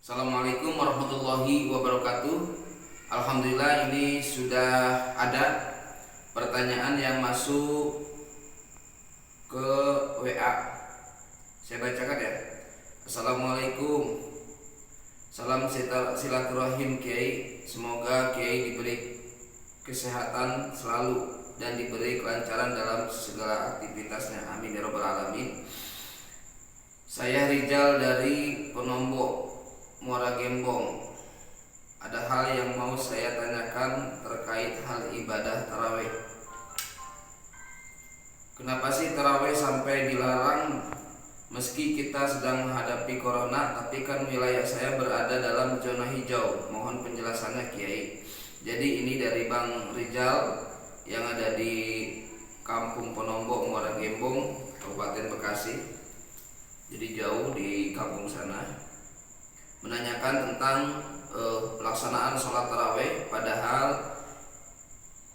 Assalamualaikum warahmatullahi wabarakatuh. Alhamdulillah, ini sudah ada pertanyaan yang masuk ke WA. Saya bacakan ya. Assalamualaikum. Salam silaturahim Kiai. Semoga Kiai diberi kesehatan selalu dan diberi kelancaran dalam segala aktivitasnya. Amin ya rabbal alamin. Saya Rizal dari Penombo, Muara Gembong. Ada hal yang mau saya tanyakan terkait hal ibadah tarawih. Kenapa sih tarawih sampai dilarang meski kita sedang menghadapi corona, tapi kan wilayah saya berada dalam zona hijau? Mohon penjelasannya Kiai. Jadi ini dari Bang Rizal yang ada di Kampung Penombo, Muara Gembong, Kabupaten Bekasi. Jadi jauh di kampung sana, menanyakan tentang pelaksanaan sholat tarawih, padahal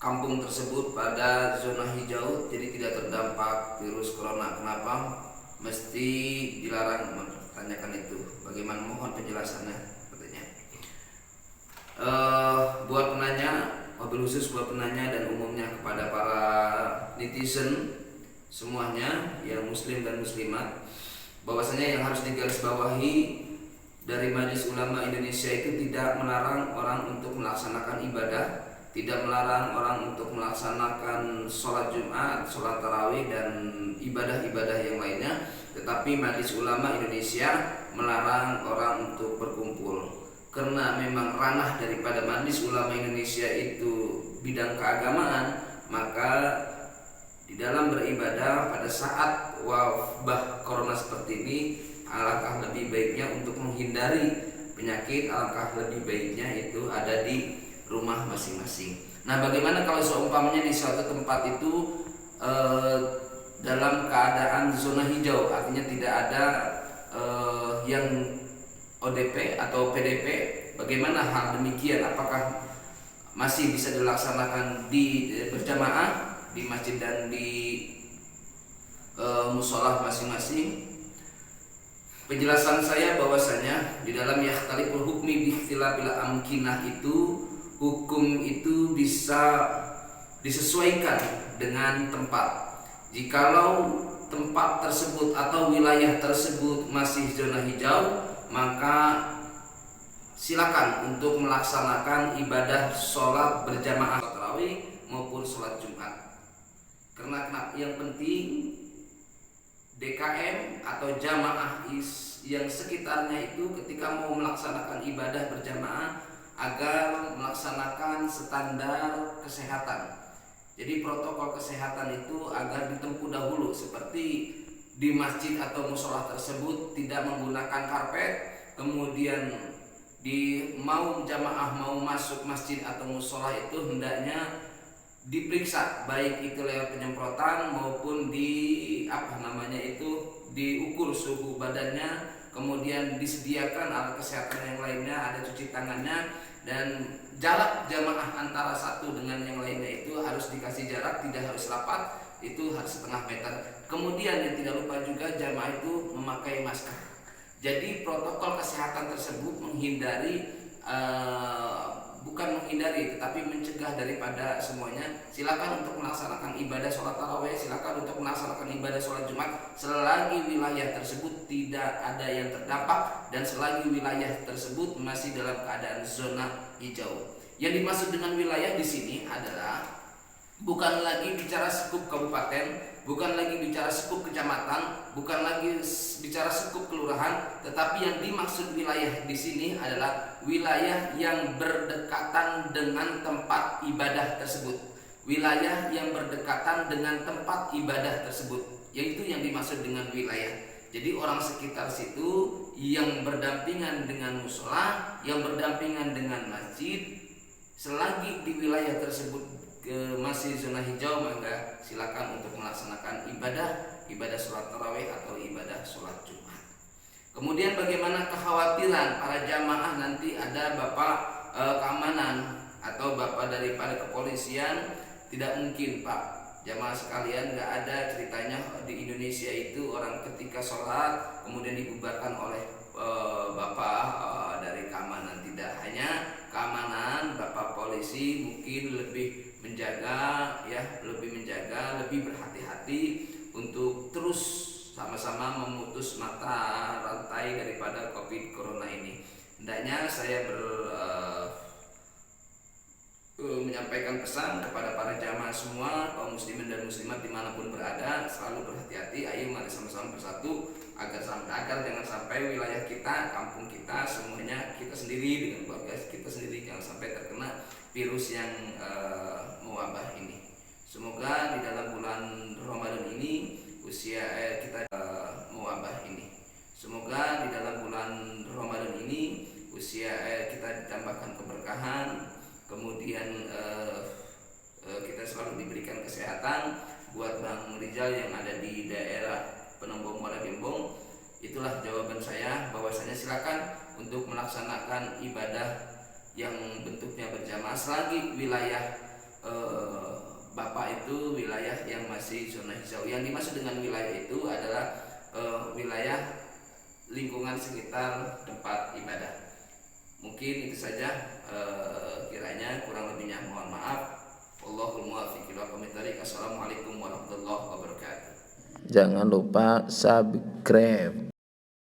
kampung tersebut pada zona hijau, jadi tidak terdampak virus corona. Kenapa mesti dilarang? Menanyakan itu. Bagaimana, mohon penjelasannya katanya. Buat penanya, mobil khusus buat penanya dan umumnya kepada para netizen semuanya yang muslim dan muslimat, bahwasanya yang harus digarisbawahi dari Majelis Ulama Indonesia itu tidak melarang orang untuk melaksanakan ibadah, tidak melarang orang untuk melaksanakan sholat Jumat, sholat tarawih dan ibadah-ibadah yang lainnya. Tetapi Majelis Ulama Indonesia melarang orang untuk berkumpul, karena memang ranah daripada Majelis Ulama Indonesia itu bidang keagamaan. Maka di dalam beribadah pada saat wabah corona seperti ini, alangkah lebih baiknya untuk menghindari penyakit, alangkah lebih baiknya itu ada di rumah masing-masing. Nah, bagaimana kalau seumpamanya di suatu tempat itu dalam keadaan zona hijau, artinya tidak ada yang ODP atau PDP? Bagaimana hal demikian? Apakah masih bisa dilaksanakan di berjamaah di masjid dan di musola masing-masing? Penjelasan saya bahwasanya di dalam yakhtaliful hukmi biikhtilafil amkinah itu, hukum itu bisa disesuaikan dengan tempat. Jikalau tempat tersebut atau wilayah tersebut masih zona hijau, maka silakan untuk melaksanakan ibadah sholat berjamaah tarawih maupun sholat Jumat. Karena yang penting DKM atau jamaah yang sekitarnya itu ketika mau melaksanakan ibadah berjamaah agar melaksanakan standar kesehatan. Jadi protokol kesehatan itu agar ditempuh dahulu, seperti di masjid atau musola tersebut tidak menggunakan karpet, kemudian mau jamaah mau masuk masjid atau musola itu hendaknya diperiksa, baik itu lewat penyemprotan maupun diukur suhu badannya, kemudian disediakan alat kesehatan yang lainnya, ada cuci tangannya, dan jarak jamaah antara satu dengan yang lainnya itu harus dikasih jarak, tidak harus rapat, itu harus setengah meter. Kemudian yang tidak lupa juga jamaah itu memakai masker. Jadi protokol kesehatan tersebut bukan menghindari tetapi mencegah daripada semuanya. Silakan untuk melaksanakan ibadah sholat tarawih, silakan untuk melaksanakan ibadah sholat Jumat selagi wilayah tersebut tidak ada yang terdampak dan selagi wilayah tersebut masih dalam keadaan zona hijau. Yang dimaksud dengan wilayah di sini adalah bukan lagi bicara skup kabupaten, bukan lagi bicara skup kecamatan, bukan lagi bicara skup kelurahan, tetapi yang dimaksud wilayah di sini adalah wilayah yang berdekatan dengan tempat ibadah tersebut. Wilayah yang berdekatan dengan tempat ibadah tersebut, yaitu yang dimaksud dengan wilayah. Jadi orang sekitar situ yang berdampingan dengan musola, yang berdampingan dengan masjid, selagi di wilayah tersebut masih zona hijau, maka silakan untuk melaksanakan ibadah sholat tarawih atau ibadah sholat Jumat. Kemudian bagaimana kekhawatiran para jamaah nanti ada bapak keamanan atau bapak daripada kepolisian? Tidak mungkin Pak, jamaah sekalian, nggak ada ceritanya di Indonesia itu orang ketika sholat kemudian dibubarkan oleh bapak dari mungkin lebih menjaga ya, lebih berhati-hati untuk terus sama-sama memutus mata rantai daripada Covid Corona ini. Hendaknya saya menyampaikan pesan kepada para jamaah semua, kaum muslimin dan muslimat dimanapun berada, selalu berhati-hati. Ayo mari sama-sama bersatu agar jangan sampai wilayah kita, kampung kita, semuanya kita sendiri dengan keluarga kita sendiri jangan sampai terkena virus yang mewabah ini. Semoga di dalam bulan Ramadan ini Semoga di dalam bulan Ramadan ini kita ditambahkan keberkahan, kemudian kita selalu diberikan kesehatan. Buat Bang Rizal yang ada di daerah Penombong Muara Gembong, itulah jawaban saya, bahwasanya silakan untuk melaksanakan ibadah yang bentuknya berjamaah selagi wilayah Bapak itu wilayah yang masih zona hijau. Yang dimaksud dengan wilayah itu adalah wilayah lingkungan sekitar tempat ibadah. Mungkin itu saja, kiranya kurang lebihnya mohon maaf. Wallahul muwaffiq ila aqwamit thoriq. Assalamualaikum warahmatullahi wabarakatuh. Jangan lupa subscribe.